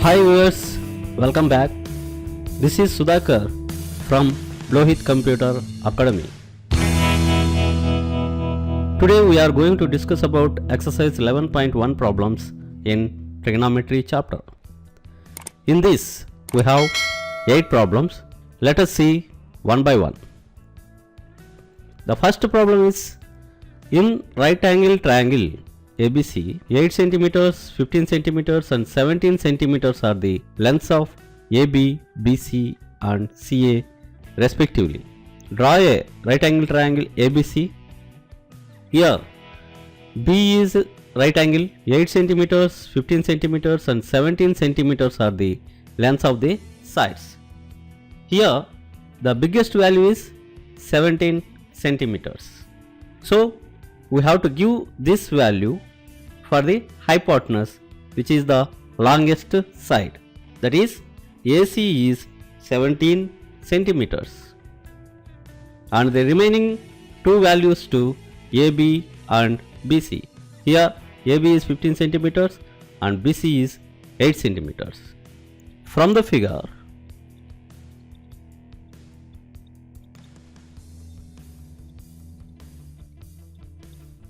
Hi viewers, welcome back. This is Sudhakar from Lohit Computer Academy. Today we are going to discuss about exercise 11.1 problems in trigonometry chapter. In this we have 8 problems. Let us see one by one. The first problem is in right angle triangle ABC, 8 centimeters, 15 centimeters and 17 centimeters are the lengths of AB, BC and CA respectively. Draw a right angle triangle ABC. Here B is right angle, 8 centimeters, 15 centimeters and 17 centimeters are the lengths of the sides. Here the biggest value is 17 centimeters. So we have to give this value for the hypotenuse, which is the longest side, that is AC is 17 centimeters, and the remaining two values to AB and BC. Here AB is 15 centimeters and BC is 8 centimeters. From the figure,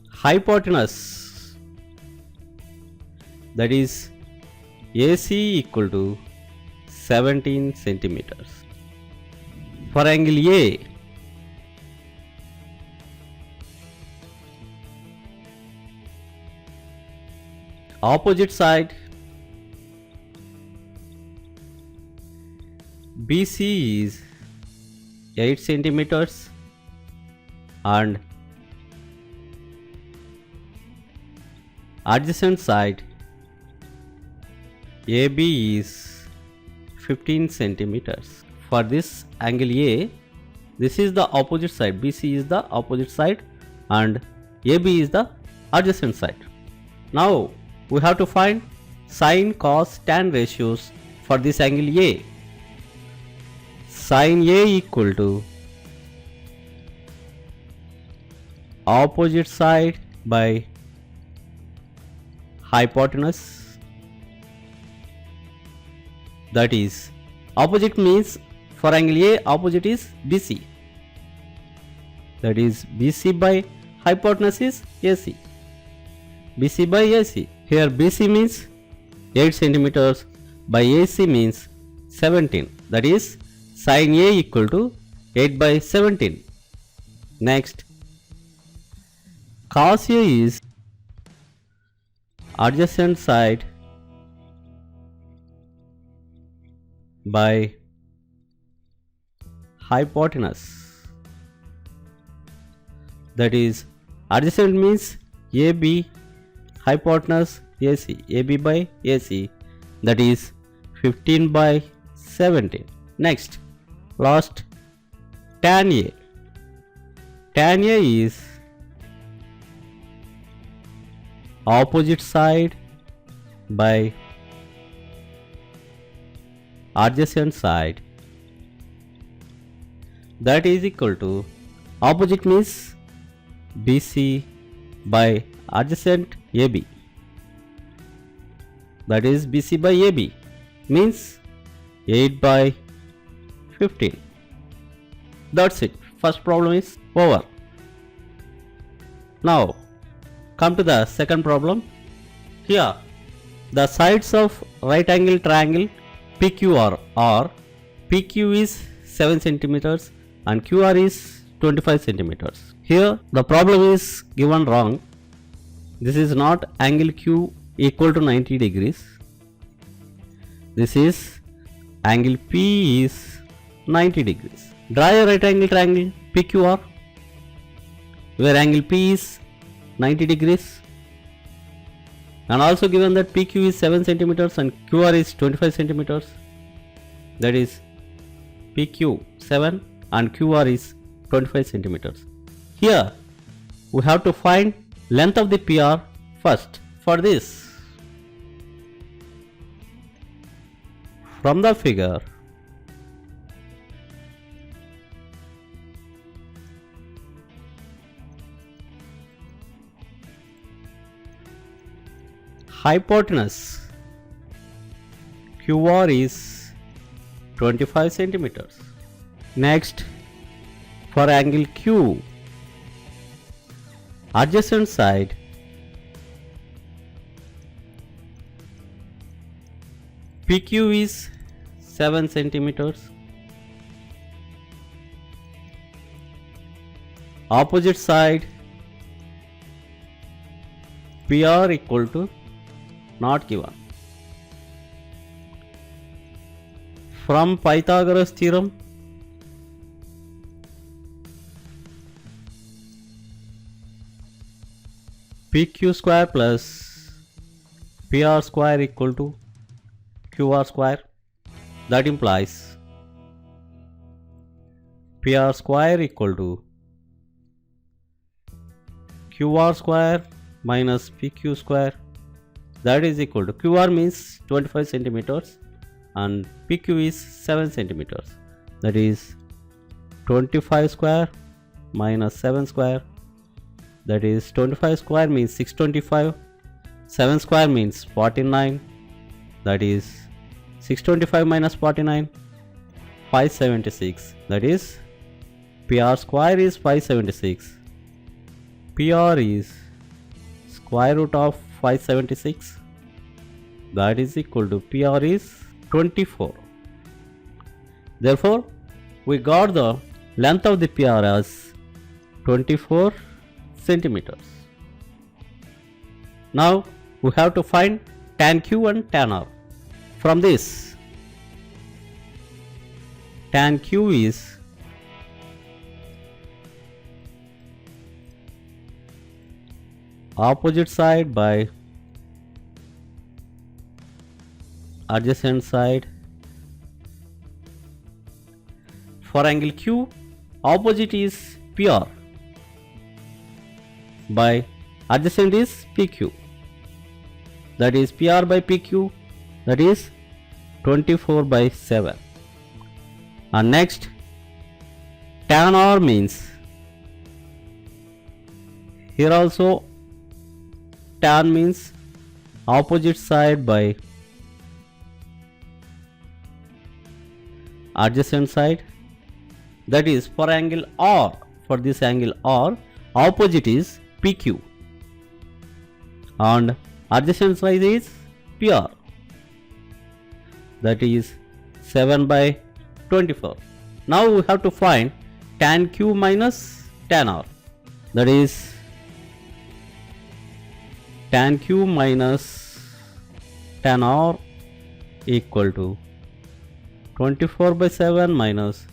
hypotenuse, that is AC equal to 17 centimeters. For angle A, opposite side BC is 8 centimeters and adjacent side AB is 15 centimeters. For this angle A, this is the opposite side, BC is the opposite side and AB is the adjacent side. Now we have to find sin, cos, tan ratios for this angle A. Sin A equal to opposite side by hypotenuse, that is opposite means for angle A opposite is BC, that is BC by hypotenuse is AC, BC by AC. Here BC means 8 centimeters by AC means 17, that is sin A equal to 8 by 17. Next, cos A is adjacent side by hypotenuse, that is adjacent means AB, hypotenuse AC, AB by AC, that is 15 by 17. Next, last, tan A. Tan A is opposite side by adjacent side, that is equal to opposite means BC by adjacent AB, that is BC by AB means 8 by 15. That's it. First problem is over. Now come to the second problem. Here the sides of right angle triangle PQR are PQ is 7 centimeters and QR is 25 centimeters. Here the problem is given wrong. This is not angle Q equal to 90 degrees. This is angle P is 90 degrees. Draw a right angle triangle PQR where angle P is 90 degrees, and also given that PQ is 7 centimeters and QR is 25 centimeters, that is PQ 7 and QR is 25 centimeters. Here we have to find length of the PR first. For this, from the figure, hypotenuse QR is 25 centimeters. Next, for angle Q, adjacent side PQ is 7 centimeters. Opposite side PR equal to not given. From Pythagoras theorem, PQ square plus PR square equal to QR square. That implies PR square equal to QR square minus PQ square. That is equal to QR means 25 centimeters and PQ is 7 centimeters. That is 25 square minus 7 square. That is 25 square means 625. 7 square means 49. That is 625 minus 49, 576. That is PR square is 576. PR is square root of 576. That is equal to PR is 24. Therefore, we got the length of the PR as 24 centimeters. Now we have to find tan Q and tan R. From this, tan Q is opposite side by adjacent side. For angle Q, opposite is PR by adjacent is PQ. That is PR by PQ, that is 24 by 7. And next, tan R means here also tan means opposite side by adjacent side. That is for angle R, for this angle R, opposite is PQ and adjacent side is PR. That is 7 by 24. Now we have to find tan Q minus tan R. That is tan Q minus tan R equal to 24 by 7 minus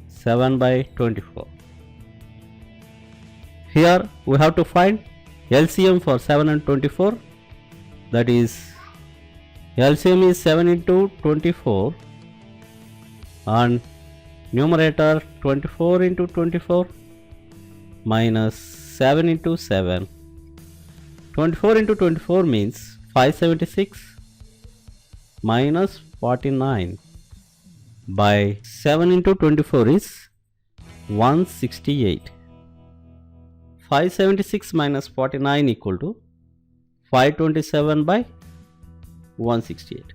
7 by 24. Here we have to find LCM for 7 and 24. That is LCM is 7 into 24 and numerator 24 into 24 minus 7 into 7. 24 into 24 means 576 minus 49 by 7 into 24 is 168. 576 minus 49 equal to 527 by 168.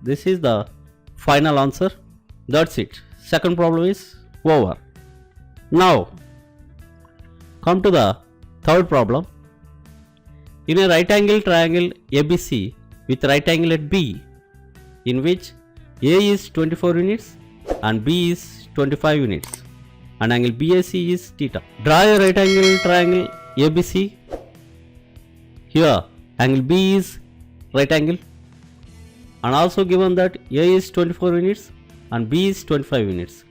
This is the final answer. That's it. Second problem is over. Now come to the third problem. In a right angle triangle ABC with right angle at B, in which A is 24 units and B is 25 units and angle BAC is theta. Draw a right angle triangle ABC. Here angle B is right angle and also given that A is 24 units and B is 25 units.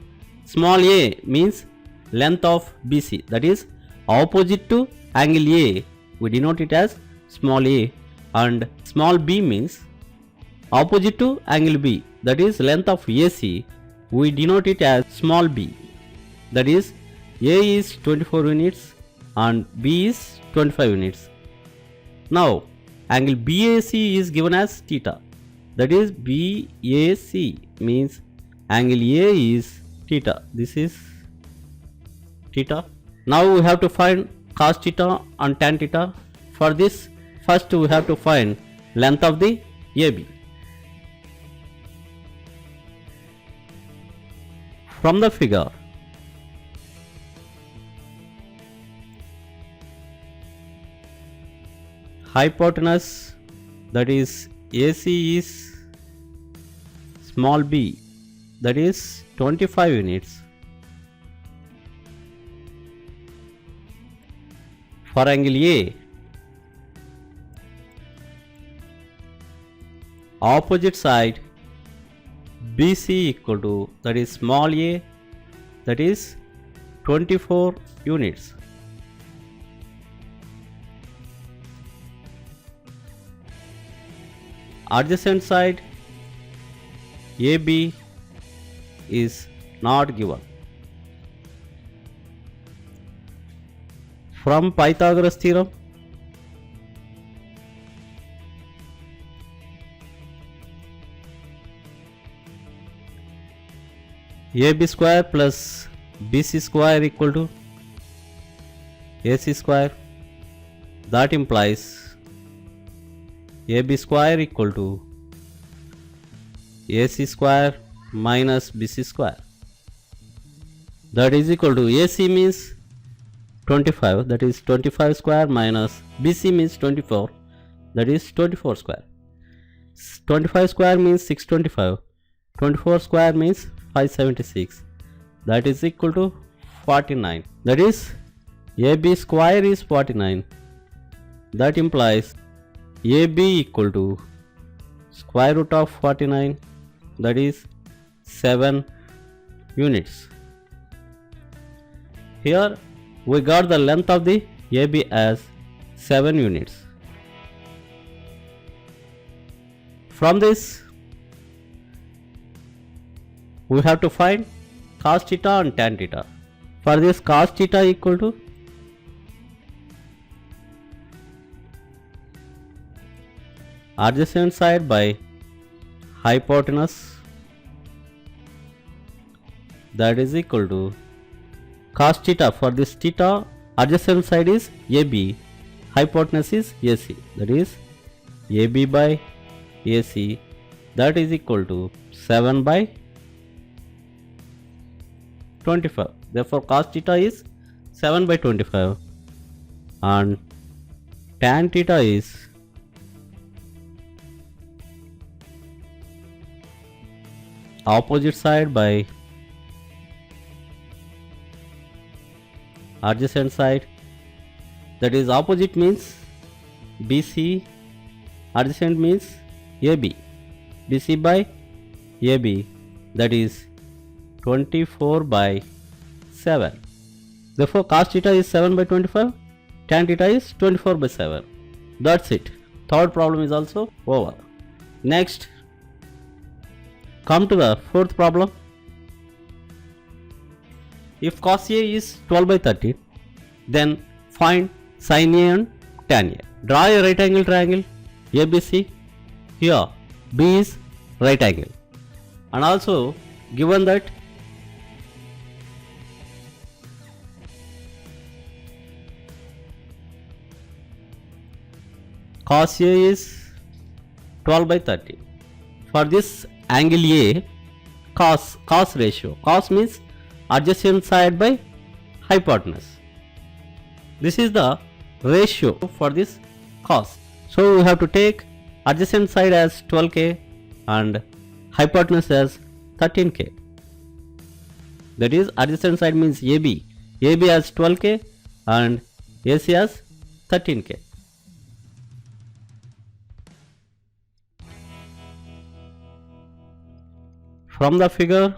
Small a means length of BC, that is opposite to angle A, we denote it as small a, and small b means opposite to angle B, that is length of AC, we denote it as small b. That is A is 24 units and B is 25 units. Now angle BAC is given as theta, that is BAC means angle A is theta. This is theta. Now we have to find cos theta and tan theta. For this, first we have to find length of the AB. From the figure, hypotenuse, that is AC, is small b, that is 25 units. For angle A, opposite side BC equal to, that is small a, that is 24 units. Adjacent side AB is not given. From Pythagoras theorem, AB square plus BC square equal to AC square. That implies AB square equal to AC square minus BC square. That is equal to AC means 25, that is 25 square, minus BC means 24, that is 24 square. 25 square means 625, 24 square means 576, that is equal to 49. That is AB square is 49. That implies AB equal to square root of 49, that is 7 units. Here we got the length of the AB as 7 units. From this, we have to find cos theta and tan theta. For this, cos theta equal to adjacent side by hypotenuse, that is equal to cos theta. For this theta, adjacent side is AB, hypotenuse is AC, that is AB by AC, that is equal to 7 by 25. Therefore cos theta is 7 by 25 and tan theta is opposite side by adjacent side, that is opposite means BC, adjacent means AB, BC by AB, that is 24 by 7. Therefore cos theta is 7 by 25, tan theta is 24 by 7. That's it. Third problem is also over. Next, come to the fourth problem. If cos A is 12 by 30, then find sin A and tan A. Draw a right angle triangle ABC. Here B is right angle, and also given that cos A is 12 by 30. For this angle A, cos ratio, cos means adjacent side by hypotenuse. This is the ratio for this cos. So we have to take adjacent side as 12k and hypotenuse as 13k. That is adjacent side means AB. AB as 12k and AC as 13k. From the figure,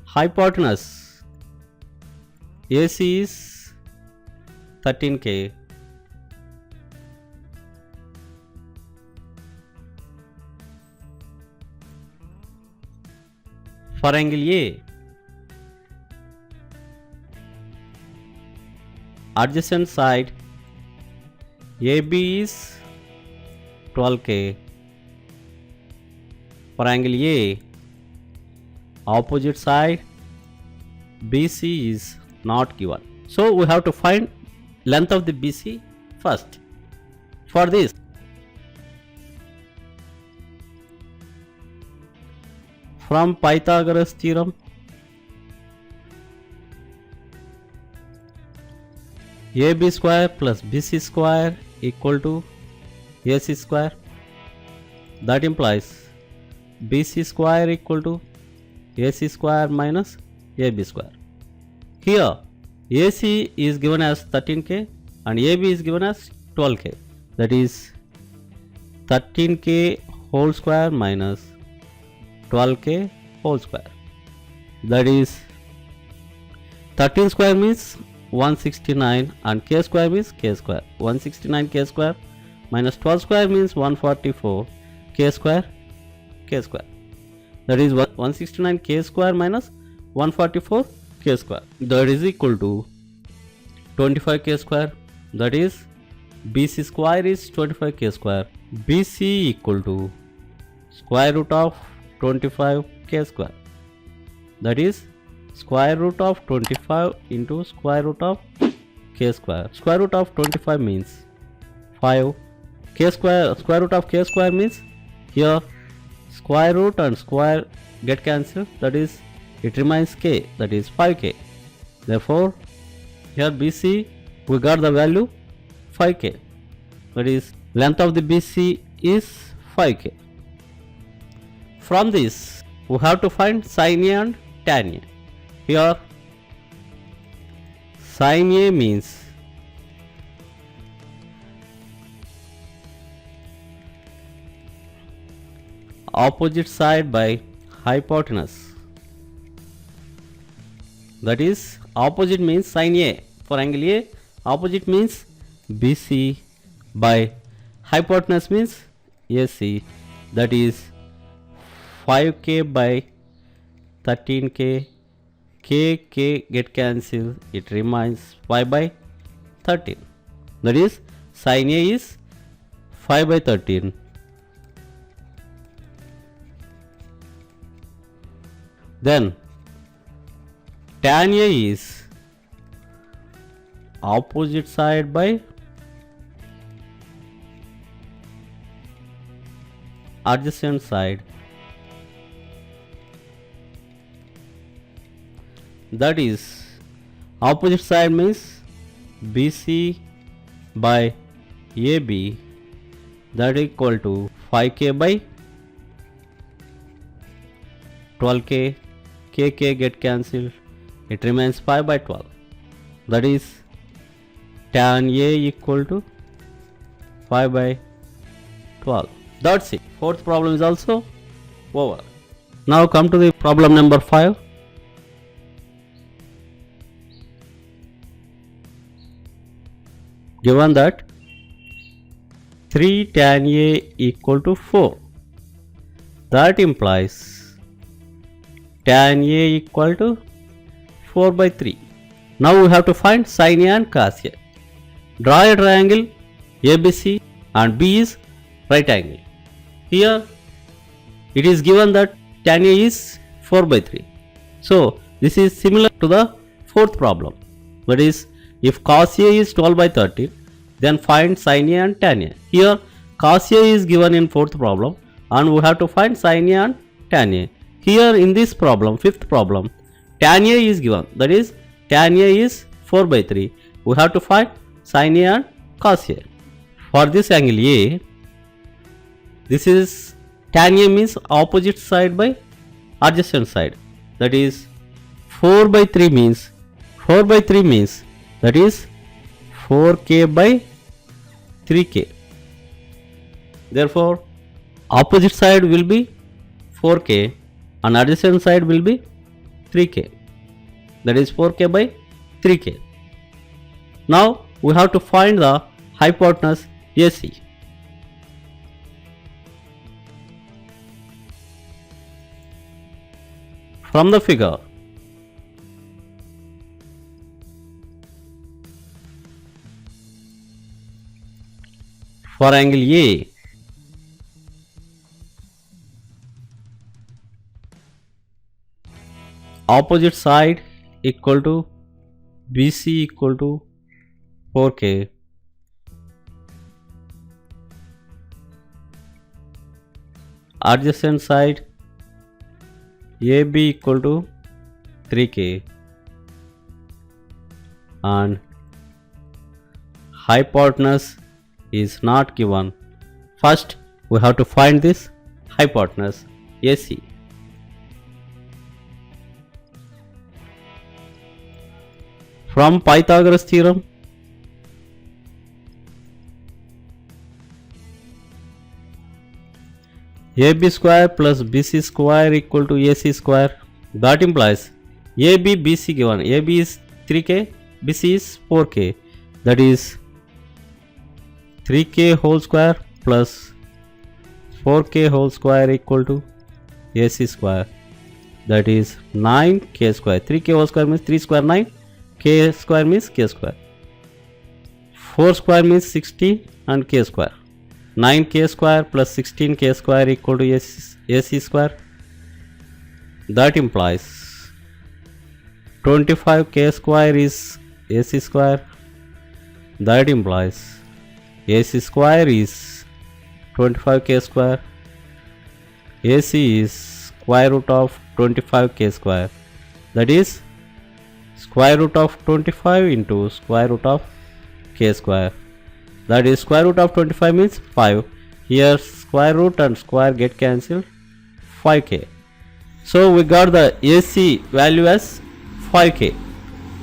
hypotenuse AC is 13k, for angle A, adjacent side AB is 12k, for angle A, opposite side BC is not given. So we have to find length of the BC first. For this, From Pythagoras theorem, AB square plus BC square equal to AC square. That implies BC square equal to AC square minus AB square. Here AC is given as 13K and AB is given as 12K. That is 13K whole square minus 12K whole square. That is 13 square means 169 and K square means K square. 169 K square minus 12 square means 144 K square K square. That is 169 K square minus 144 K square. That is equal to 25 K square. That is BC square is 25 K square. BC equal to square root of 25 K square. That is square root of 25 into square root of K square. Square root of 25 means 5. K square, square root of K square means here square root and square get cancelled. That is it remains K. That is 5K. Therefore here BC we got the value 5K. That is length of the BC is 5K. From this we have to find sin A and tan A. Here sin A means opposite side by hypotenuse. That is opposite means sin A. For angle A, opposite means BC by hypotenuse means AC. That is 5K by 13K. K get cancelled. It remains 5 by 13. That is sin A is 5 by 13. Then tan A is opposite side by adjacent side. That is opposite side means BC by AB. That equal to 5K by 12K. K get cancelled. It remains 5 by 12. That is tan A equal to 5 by 12. That's it. Fourth problem is also over. Now come to the problem number 5. Given that 3 tan A equal to 4. That implies tan A equal to 4 by 3. Now we have to find sin A and cos A. Draw a triangle ABC and B is right angle. Here it is given that tan A is 4 by 3. So this is similar to the fourth problem. That is, if cos A is 12 by 13, then find sin A and tan A. Here cos A is given in fourth problem and we have to find sin A and tan A. Here in this problem, fifth problem, tan A is given. That is tan A is 4 by 3. We have to find sin A and cos A. For this angle A, this is tan A means opposite side by adjacent side. That is 4 by 3 means that is 4K by 3K. Therefore opposite side will be 4K and adjacent side will be 3K. That is 4K by 3K. Now we have to find the hypotenuse AC. From the figure, for angle A, opposite side equal to BC equal to 4K. Adjacent side AB equal to 3K and hypotenuse is not given. First we have to find this hypotenuse AC. From Pythagoras theorem, AB square plus BC square equal to AC square. That implies AB BC given. AB is 3K, BC is 4K. That is 3K whole square plus 4K whole square equal to AC square. That is 9K square. 3K whole square means 3 square 9. K square means K square. 4 square means 60 and K square. 9K square plus 16K square equal to AC square. That implies 25K square is AC square. That implies AC square is 25K square. AC is square root of 25K square. That is square root of 25 into square root of K square. That is square root of 25 means 5. Here square root and square get cancelled. 5K. So we got the AC value as 5K.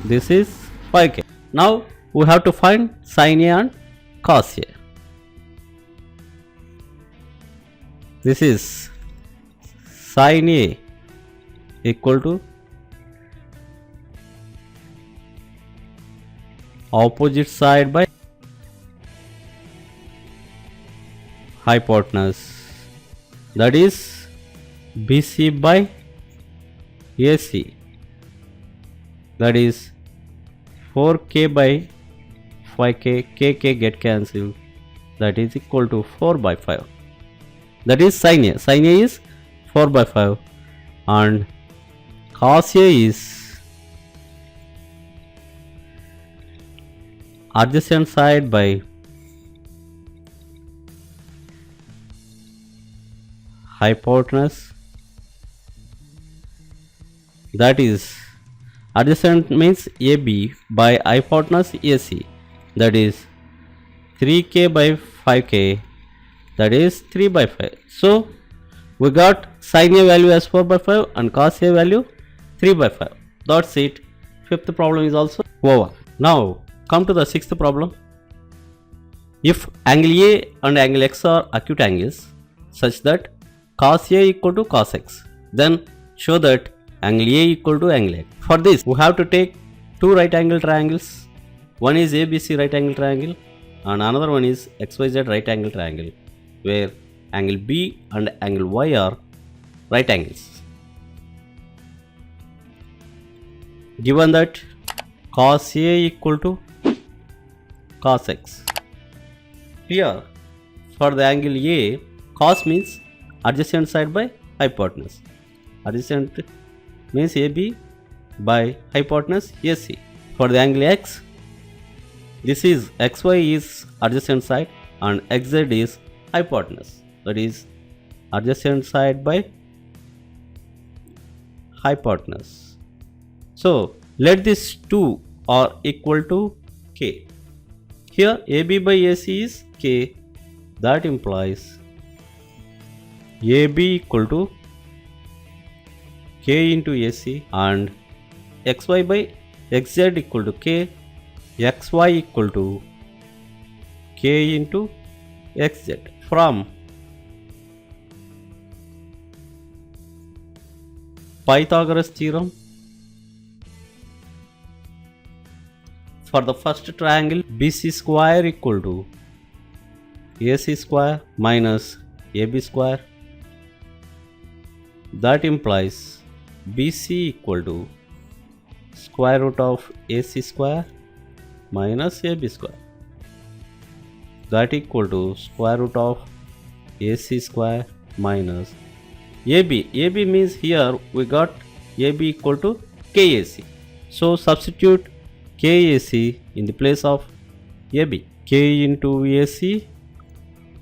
This is 5K. Now we have to find sin A and cos A. This is sin A equal to opposite side by hypotenuse, that is BC by AC, that is 4K by 5K, KK get cancelled, that is equal to 4 by 5. That is sin A. Sin A is 4 by 5 and cos A is adjacent side by hypotenuse, that is adjacent means AB by hypotenuse AC, that is 3K by 5K, that is 3 by 5. So we got sin A value as 4 by 5 and cos A value 3 by 5. That's it. Fifth problem is also over. Now come to the sixth problem. If angle A and angle X are acute angles such that cos A equal to cos X, then show that angle A equal to angle X. For this we have to take two right angle triangles. One is ABC right angle triangle and another one is XYZ right angle triangle, where angle B and angle Y are right angles. Given that cos A equal to cos X. Here for the angle A, cos means adjacent side by hypotenuse. Adjacent means AB by hypotenuse AC. For the angle X, this is XY is adjacent side and XZ is hypotenuse. That is adjacent side by hypotenuse. So let these two are equal to K. Here AB by AC is K. That implies AB equal to K into AC and XY by XZ equal to K, XY equal to K into XZ. From Pythagoras theorem, for the first triangle BC square equal to AC square minus AB square, that implies BC equal to square root of AC square minus AB square, that equal to square root of AC square minus AB. AB means here we got AB equal to KAC. So substitute KAC in the place of AB. K into AC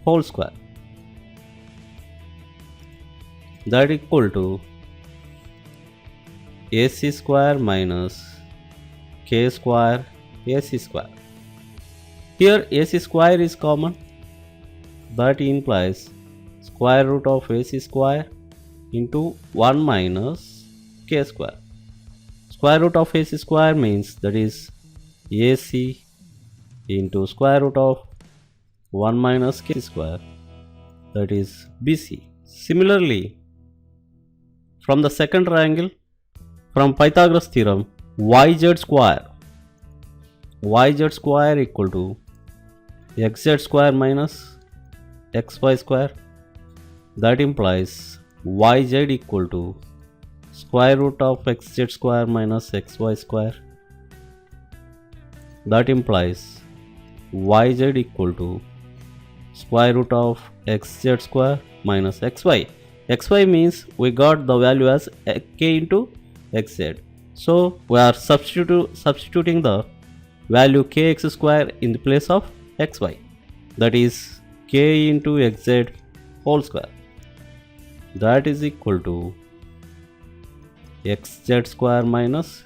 whole square, that equal to AC square minus K square AC square. Here AC square is common, that implies square root of AC square into 1 minus K square. Square root of AC square means that is AC into square root of 1 minus K square, that is BC. Similarly, from the second triangle, from Pythagoras theorem, YZ square equal to XZ square minus XY square. That implies YZ equal to square root of XZ square minus XY square. That implies YZ equal to square root of XZ square minus XY. XY means we got the value as K into XZ. So we are substituting the value Kx square in the place of XY. That is K into XZ whole square. That is equal to XZ square minus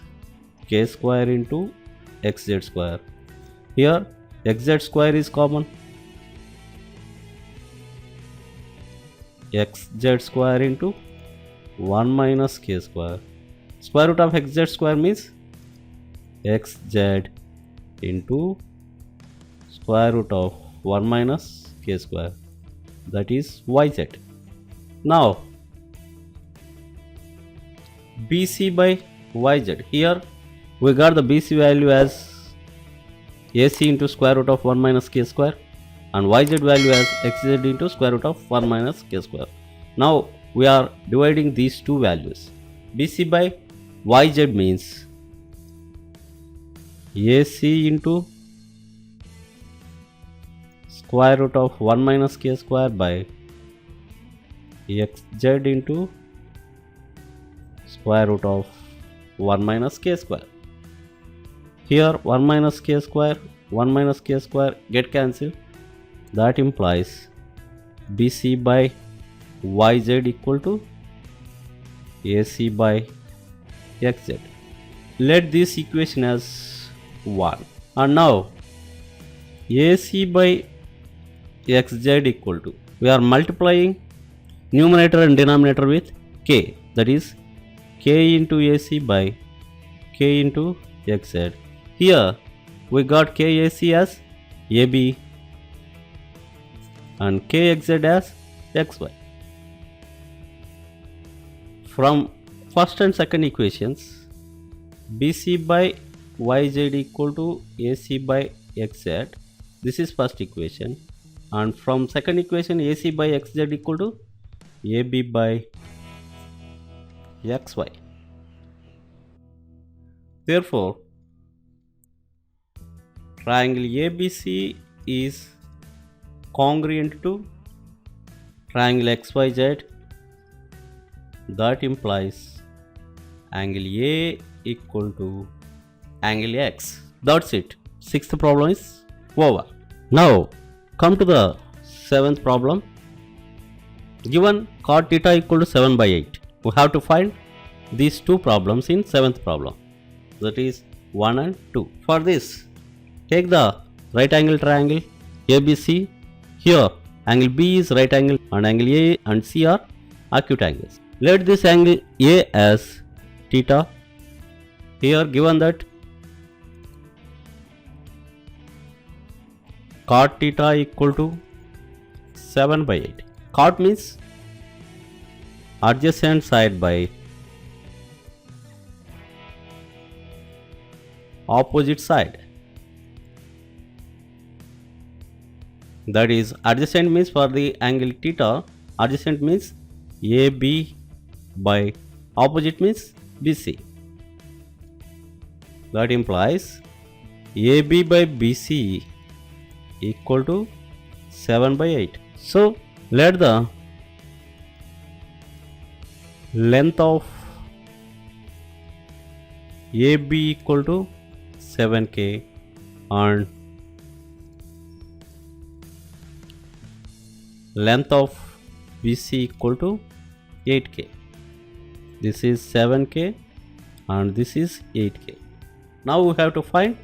K square into XZ square. Here XZ square is common. XZ square into 1 minus K square. Square root of XZ square means XZ into square root of 1 minus K square, that is YZ. Now BC by YZ. Here we got the BC value as AC into square root of 1 minus K square and YZ value as XZ into square root of 1 minus K square. Now we are dividing these two values. BC by YZ means AC into square root of 1 minus K square by XZ into square root of 1 minus K square. Here 1 minus K square, 1 minus K square get cancelled. That implies BC by YZ equal to AC by XZ. Let this equation as 1. And now AC by XZ equal to, we are multiplying numerator and denominator with K, that is K into AC by K into XZ. Here we got KAC as AB and KXZ as XY. From first and second equations, BC by YZ equal to AC by XZ. This is first equation. And from second equation, AC by XZ equal to AB by XY. Therefore, triangle ABC is congruent to triangle XYZ. That implies angle A equal to angle X. That's it. Sixth problem is over. Now come to the seventh problem. Given cot theta equal to 7 by 8. We have to find these two problems in seventh problem. That is 1 and 2. For this, take the right angle triangle ABC. Here angle B is right angle and angle A and C are acute angles. Let this angle A as theta. Here given that cot theta equal to 7 by 8. Cot means adjacent side by opposite side. That is, adjacent means for the angle theta, adjacent means AB by opposite means BC. That implies AB by BC equal to 7 by 8. So let the length of AB equal to 7K and length of BC equal to 8K. This is 7K and this is 8k. Now we have to find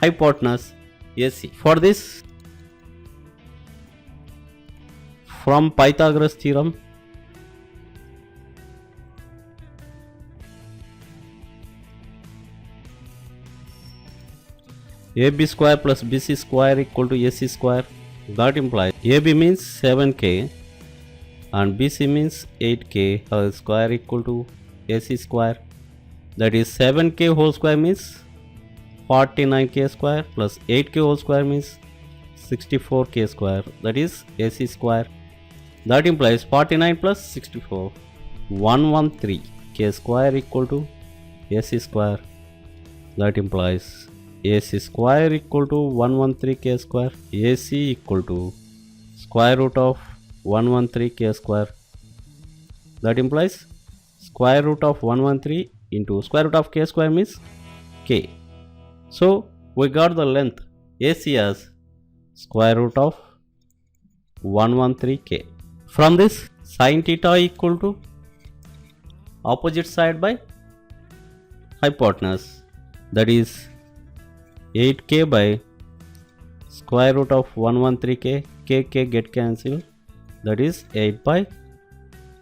hypotenuse AC. For this, from Pythagoras theorem, AB square plus BC square equal to AC square. That implies AB means 7k and BC means 8k square equal to AC square. That is 7k whole square means 49k square plus 8k whole square means 64k square. That is AC square. That implies 49 plus 64, 113k square equal to AC square. That implies AC square equal to 113k square. AC equal to square root of 113k square. That implies square root of 113 into square root of k square means k. So we got the length AC as square root of 113k. From this, sin theta equal to opposite side by hypotenuse, that is 8k by square root of 113k, k get cancelled, that is 8 by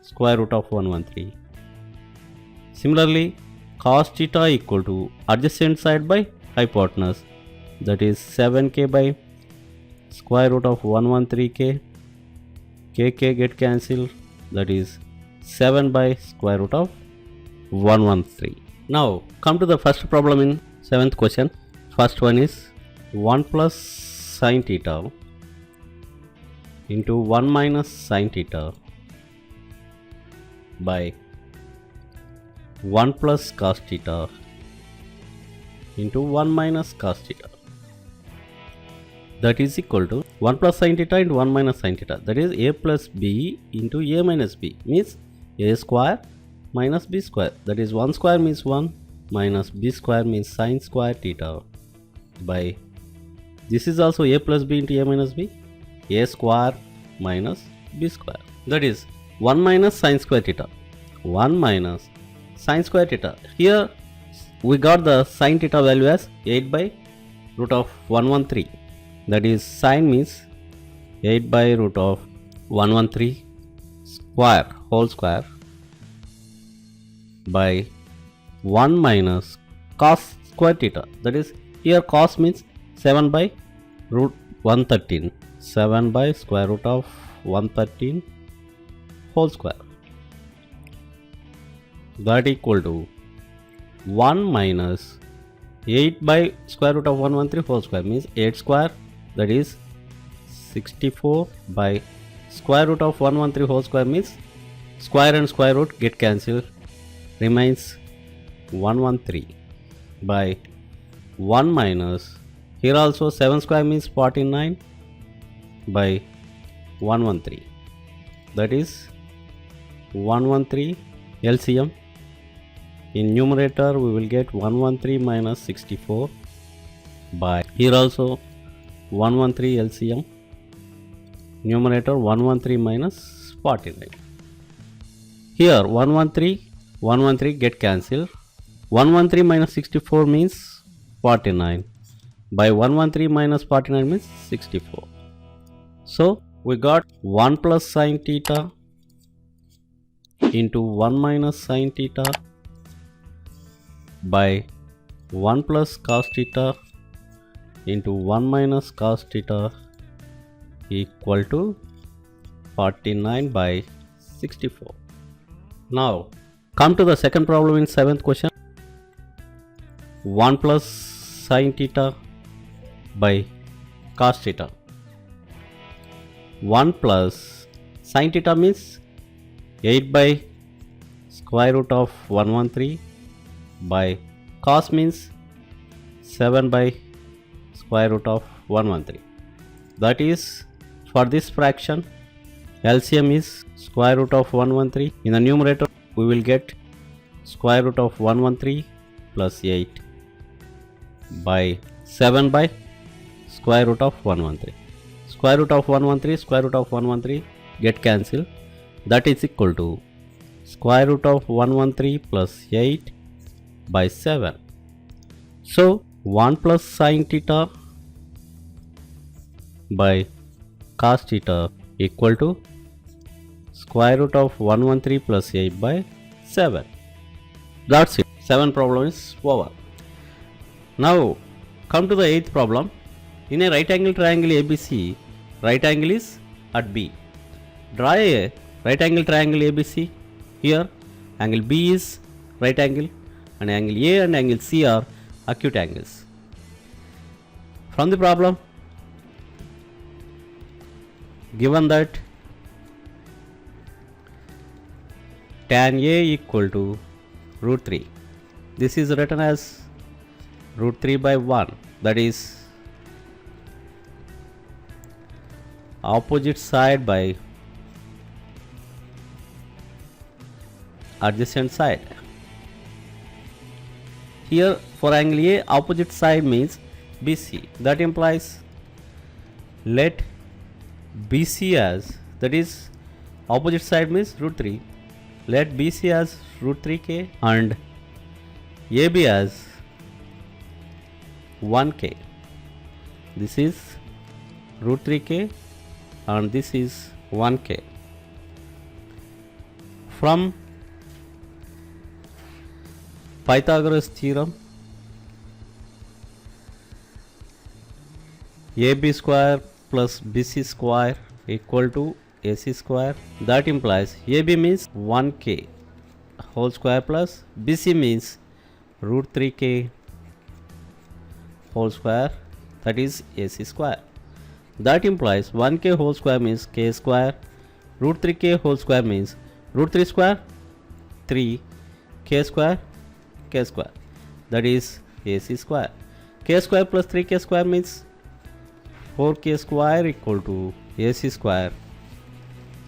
square root of 113. Similarly, cos theta equal to adjacent side by hypotenuse, that is 7k by square root of 113k, k get cancelled, that is 7 by square root of 113. Now come to the first problem in 7th question. First one is 1 plus sin theta into 1 minus sin theta by 1 plus cos theta into 1 minus cos theta. That is equal to 1 plus sin theta into 1 minus sin theta. That is a plus b into a minus b, means a square minus b square. That is 1 square means 1 minus b square means sin square theta by, this is also a plus b into a minus b, a square minus b square. That is 1 minus sin square theta, 1 minus sin square theta. Here we got the sin theta value as 8 by root of 113. That is sin means 8 by root of 113 square whole square by 1 minus cos square theta. That is, here cos means 7 by root 113, 7 by square root of 113 whole square. That equal to 1 minus 8 by square root of 113 whole square means 8 square, that is 64 by square root of 113 whole square means square and square root get cancelled, remains 113 by 1 minus, here also 7 square means 49 by 113. That is 113 LCM. In numerator we will get 113 minus 64 by, here also 113 LCM. Numerator 113 minus 49. Here 113 get cancelled. 113 minus 64 means 49 by 113 minus 49 means 64. So we got 1 plus sin theta into 1 minus sin theta by 1 plus cos theta into 1 minus cos theta equal to 49 by 64. Now come to the second problem in 7th question. 1 plus sin theta by cos theta. 1 plus sin theta means 8 by square root of 113 by cos means 7 by square root of 113. That is, for this fraction LCM is square root of 113. In the numerator we will get square root of 113 plus 8 by 7 by square root of 113. Square root of 113, square root of 113 get cancelled. That is equal to square root of 113 plus 8 by 7. So 1 plus sin theta by cos theta equal to square root of 113 plus 8 by 7. That's it. 7 problem is over. Now come to the 8th problem. In a right angle triangle ABC, right angle is at B. Draw a right angle triangle ABC. Here angle B is right angle and angle A and angle C are acute angles. From the problem, given that tan A equal to root 3, this is written as root 3 by 1, that is opposite side by adjacent side. Here for angle A, opposite side means BC. That implies let BC as, that is opposite side means root 3. Let BC as root 3k and AB as 1k. This is root 3k and this is 1k. From Pythagoras theorem, AB square plus BC square equal to AC square. That implies AB means 1k whole square plus BC means root 3k whole square, that is AC square. That implies 1k whole square means k square, root 3k whole square means root 3 square 3, k square k square, that is AC square. K square plus 3k square means 4k square equal to AC square.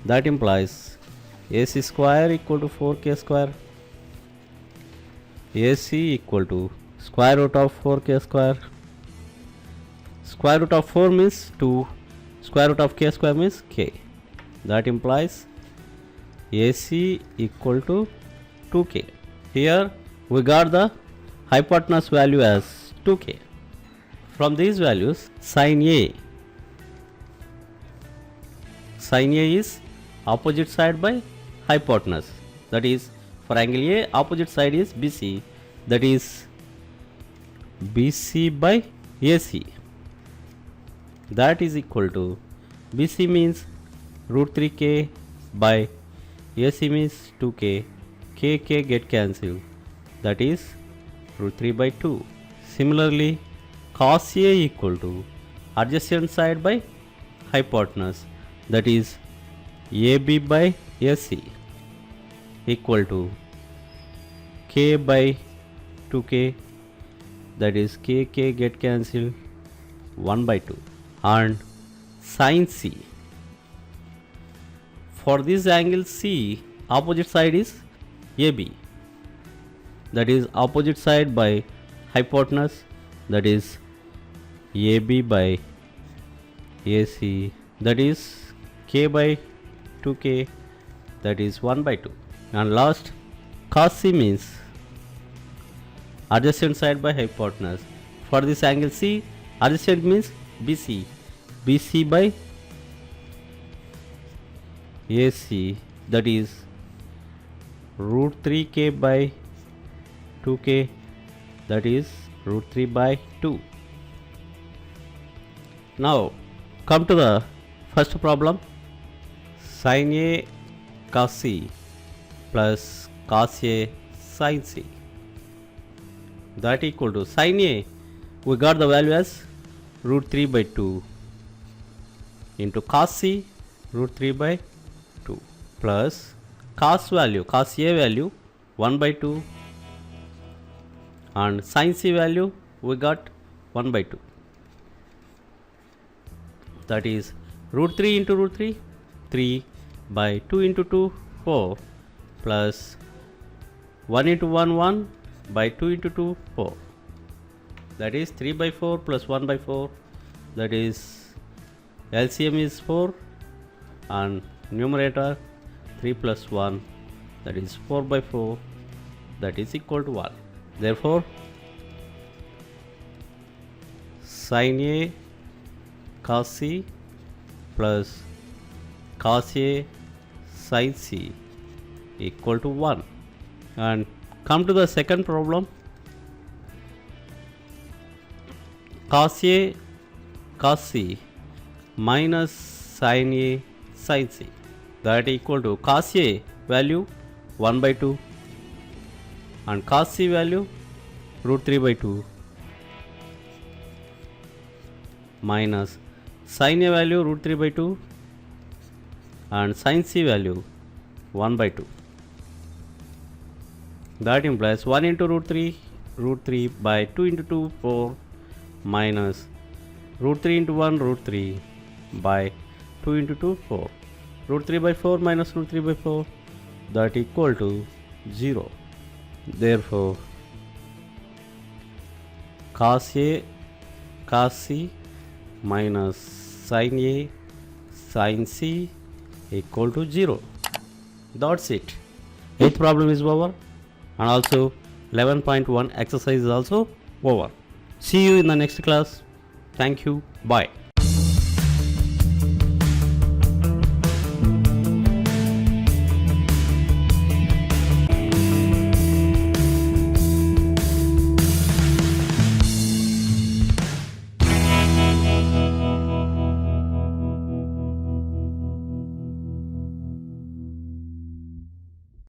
That implies AC square equal to 4k square. AC equal to square root of 4k square. Square root of 4 means 2. Square root of k square means k. That implies AC equal to 2k. Here we got the hypotenuse value as 2k. From these values, sin A is opposite side by hypotenuse. That is for angle A, opposite side is BC, that is BC by AC. That is equal to BC means root 3k by AC means 2k, k get cancelled, that is root 3 by 2. Similarly, cos A equal to adjacent side by hypotenuse, that is AB by AC equal to k by 2k, that is k get cancelled 1 by 2. And sin C, for this angle C, opposite side is AB, that is opposite side by hypotenuse, that is AB by AC, that is k by 2k, that is 1 by 2. And last, cos C means adjacent side by hypotenuse. For this angle C, adjacent means BC, BC by AC, that is root 3k by 2k, that is root 3 by 2. Now come to the first problem. Sin A cos C plus cos A sin C, that equal to sin A, we got the value as root 3 by 2 into cos C root 3 by 2 plus cos value, cos A value 1 by 2 and sin C value we got 1 by 2, that is root 3 into root 3, 3 by 2 into 2, 4 plus 1 into 1, 1 by 2 into 2, 4, that is 3 by 4 plus 1 by 4, that is LCM is 4 and numerator 3 plus 1, that is 4 by 4, that is equal to 1. Therefore, sin A cos C plus cos A sin C equal to 1. And come to the second problem. Cos A cos C minus sin A sin C, that equal to cos A value 1 by 2 and cos C value root 3 by 2 minus sin A value root 3 by 2 and sin C value 1 by 2. That implies 1 into root 3 by 2 into 2 4 minus root 3 into 1 root 3 by 2 into 2 4, root 3 by 4 minus root 3 by 4, that equal to 0. Therefore, cos A cos C minus sin A sin C equal to 0. That's it. 8th problem is over, and also 11.1 exercise is also over. See you in the next class. Thank you. Bye.